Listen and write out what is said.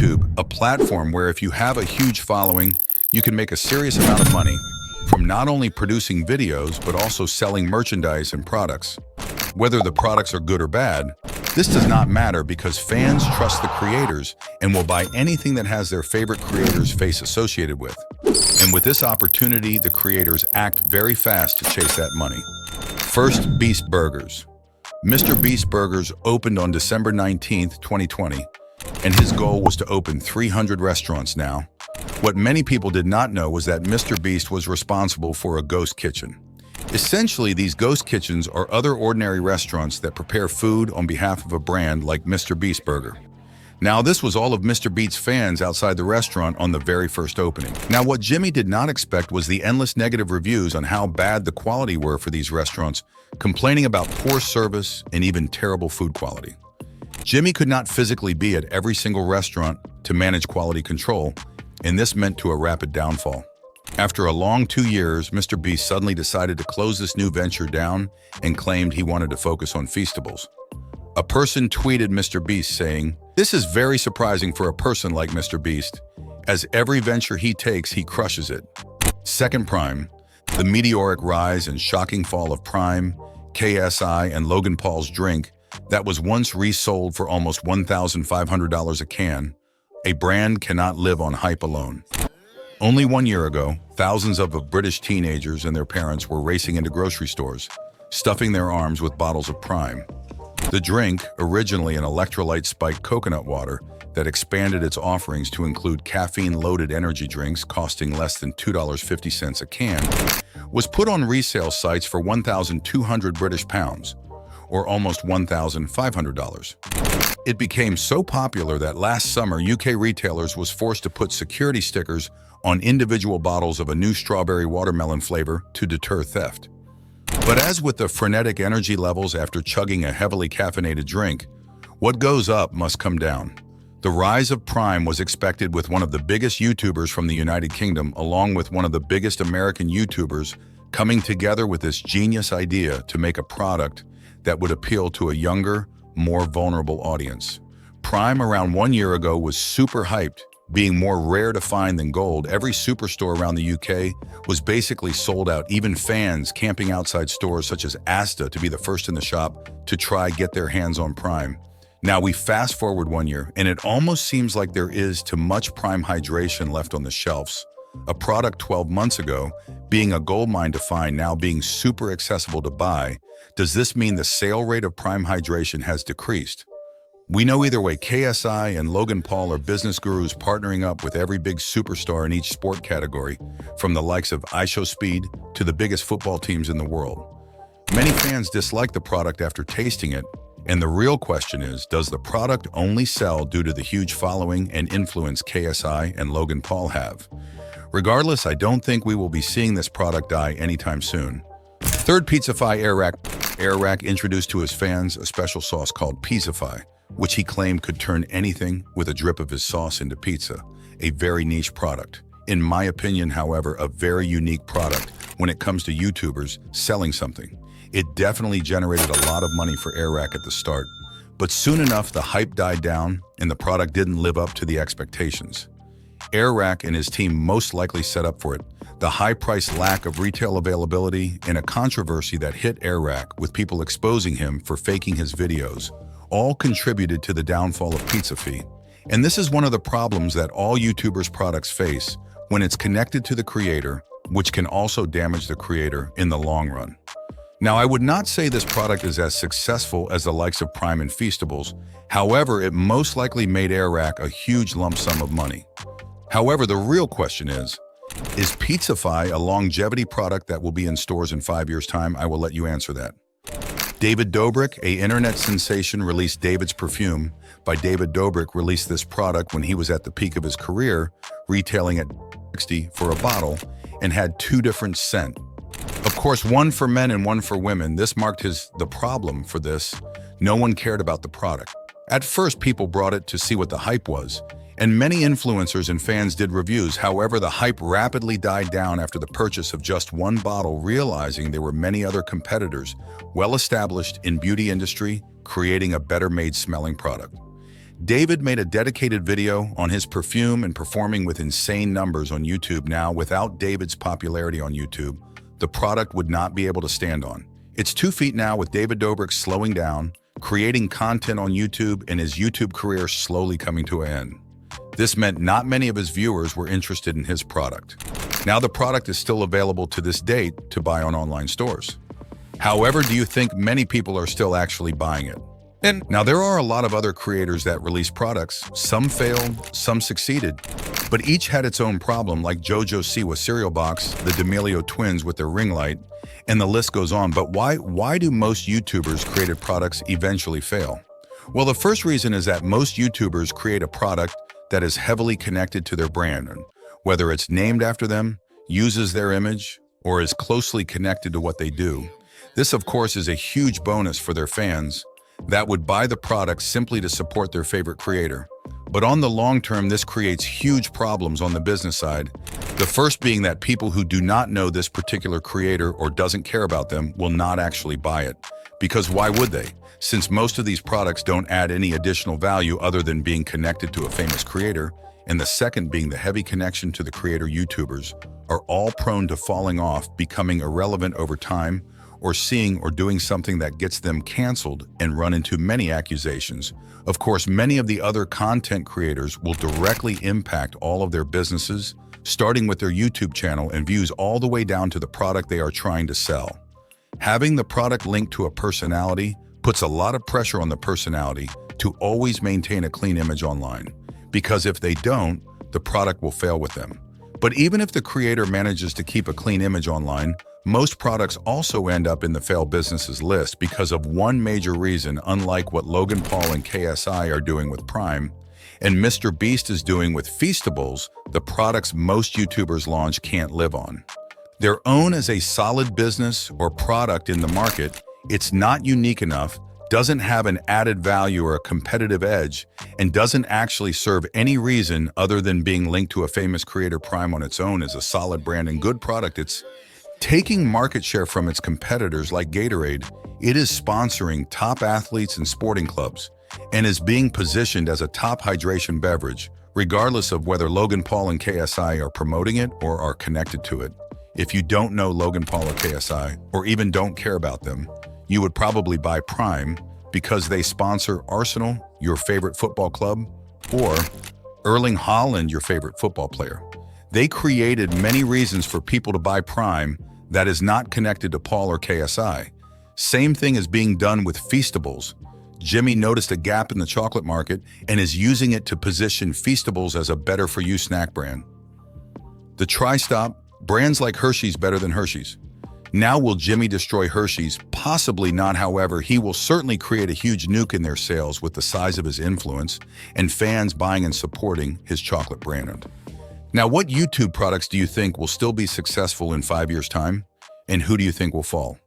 YouTube, a platform where if you have a huge following, you can make a serious amount of money from not only producing videos, but also selling merchandise and products. Whether the products are good or bad, this does not matter because fans trust the creators and will buy anything that has their favorite creator's face associated with. And with this opportunity, the creators act very fast to chase that money. First, Beast Burgers. Mr. Beast Burgers opened on December 19th, 2020, and his goal was to open 300 restaurants now. What many people did not know was that Mr. Beast was responsible for a ghost kitchen. Essentially, these ghost kitchens are other ordinary restaurants that prepare food on behalf of a brand like Mr. Beast Burger. Now, this was all of Mr. Beast's fans outside the restaurant on the very first opening. Now, what Jimmy did not expect was the endless negative reviews on how bad the quality were for these restaurants, complaining about poor service and even terrible food quality. Jimmy could not physically be at every single restaurant to manage quality control, and this meant to a rapid downfall. After a long 2 years, Mr. Beast suddenly decided to close this new venture down and claimed he wanted to focus on Feastables. A person tweeted Mr. Beast saying, "This is very surprising for a person like Mr. Beast, as every venture he takes, he crushes it." Second, Prime. The meteoric rise and shocking fall of Prime, KSI, and Logan Paul's drink that was once resold for almost $1,500 a can. A brand cannot live on hype alone. Only 1 year ago, thousands of British teenagers and their parents were racing into grocery stores, stuffing their arms with bottles of Prime. The drink, originally an electrolyte-spiked coconut water that expanded its offerings to include caffeine-loaded energy drinks costing less than $2.50 a can, was put on resale sites for 1,200 British pounds, or almost $1,500. It became so popular that last summer, UK retailers was forced to put security stickers on individual bottles of a new strawberry watermelon flavor to deter theft. But as with the frenetic energy levels after chugging a heavily caffeinated drink, what goes up must come down. The rise of Prime was expected with one of the biggest YouTubers from the United Kingdom, along with one of the biggest American YouTubers, coming together with this genius idea to make a product that would appeal to a younger, more vulnerable audience. Prime around 1 year ago was super hyped, being more rare to find than gold. Every superstore around the UK was basically sold out, even fans camping outside stores such as Asda to be the first in the shop to try get their hands on Prime. Now we fast forward 1 year, and it almost seems like there is too much Prime hydration left on the shelves. A product 12 months ago being a goldmine to find, now being super accessible to buy. Does this mean the sale rate of Prime hydration has decreased? We know either way, KSI and Logan Paul are business gurus partnering up with every big superstar in each sport category, from the likes of IShowSpeed to the biggest football teams in the world. Many fans dislike the product after tasting it, and the real question is, does the product only sell due to the huge following and influence KSI and Logan Paul have? Regardless, I don't think we will be seeing this product die anytime soon. Third, Pizzafy Air Rack. Air Rack introduced to his fans a special sauce called Pizzafy, which he claimed could turn anything with a drip of his sauce into pizza. A very niche product. In my opinion, however, a very unique product when it comes to YouTubers selling something. It definitely generated a lot of money for Air Rack at the start, but soon enough the hype died down and the product didn't live up to the expectations. Air Rack and his team most likely set up for it. The high price, lack of retail availability, and a controversy that hit Air Rack with people exposing him for faking his videos all contributed to the downfall of Pizzafy. And this is one of the problems that all YouTubers' products face when it's connected to the creator, which can also damage the creator in the long run. Now, I would not say this product is as successful as the likes of Prime and Feastables. However, it most likely made Air Rack a huge lump sum of money. However, the real question is Pizzafy a longevity product that will be in stores in 5 years' time? I will let you answer that. David Dobrik, a internet sensation, released David's Perfume. By David Dobrik released this product when he was at the peak of his career, retailing at $60 for a bottle, and had 2 different scents. Of course, one for men and one for women. This marked the problem for this. No one cared about the product. At first, people brought it to see what the hype was, and many influencers and fans did reviews. However, the hype rapidly died down after the purchase of just one bottle, realizing there were many other competitors well established in beauty industry creating a better made smelling product. David made a dedicated video on his perfume and performing with insane numbers on YouTube. Now, without David's popularity on YouTube, the product would not be able to stand on. It's 2 feet now with David Dobrik slowing down, creating content on YouTube, and his YouTube career slowly coming to an end. This meant not many of his viewers were interested in his product. Now the product is still available to this date to buy on online stores. However, do you think many people are still actually buying it? And now there are a lot of other creators that release products. Some failed, some succeeded, but each had its own problem, like JoJo Siwa cereal box, the D'Amelio twins with their ring light, and the list goes on. But why do most YouTubers created products eventually fail? Well, the first reason is that most YouTubers create a product that is heavily connected to their brand, whether it's named after them, uses their image, or is closely connected to what they do. This, of course, is a huge bonus for their fans that would buy the product simply to support their favorite creator. But on the long term, this creates huge problems on the business side. The first being that people who do not know this particular creator or doesn't care about them will not actually buy it. Because why would they? Since most of these products don't add any additional value other than being connected to a famous creator, and the second being the heavy connection to the creator, YouTubers are all prone to falling off, becoming irrelevant over time, or seeing or doing something that gets them canceled and run into many accusations. Of course, many of the other content creators will directly impact all of their businesses, starting with their YouTube channel and views all the way down to the product they are trying to sell. Having the product linked to a personality puts a lot of pressure on the personality to always maintain a clean image online, because if they don't, the product will fail with them. But even if the creator manages to keep a clean image online, most products also end up in the failed businesses list because of one major reason. Unlike what Logan Paul and KSI are doing with Prime, and Mr. Beast is doing with Feastables, the products most YouTubers launch can't live on their own as a solid business or product in the market. It's not unique enough, doesn't have an added value or a competitive edge, and doesn't actually serve any reason other than being linked to a famous creator. Prime on its own is a solid brand and good product. It's taking market share from its competitors like Gatorade. It is sponsoring top athletes and sporting clubs and is being positioned as a top hydration beverage, regardless of whether Logan Paul and KSI are promoting it or are connected to it. If you don't know Logan Paul or KSI, or even don't care about them, you would probably buy Prime because they sponsor Arsenal, your favorite football club, or Erling Haaland, your favorite football player. They created many reasons for people to buy Prime that is not connected to Paul or KSI. Same thing is being done with Feastables. Jimmy noticed a gap in the chocolate market and is using it to position Feastables as a better-for-you snack brand. The Tri-Stop, brands like Hershey's better than Hershey's. Now will Jimmy destroy Hershey's? Possibly not. However, he will certainly create a huge nuke in their sales with the size of his influence and fans buying and supporting his chocolate brand. Now, what YouTube products do you think will still be successful in 5 years' time? And who do you think will fall?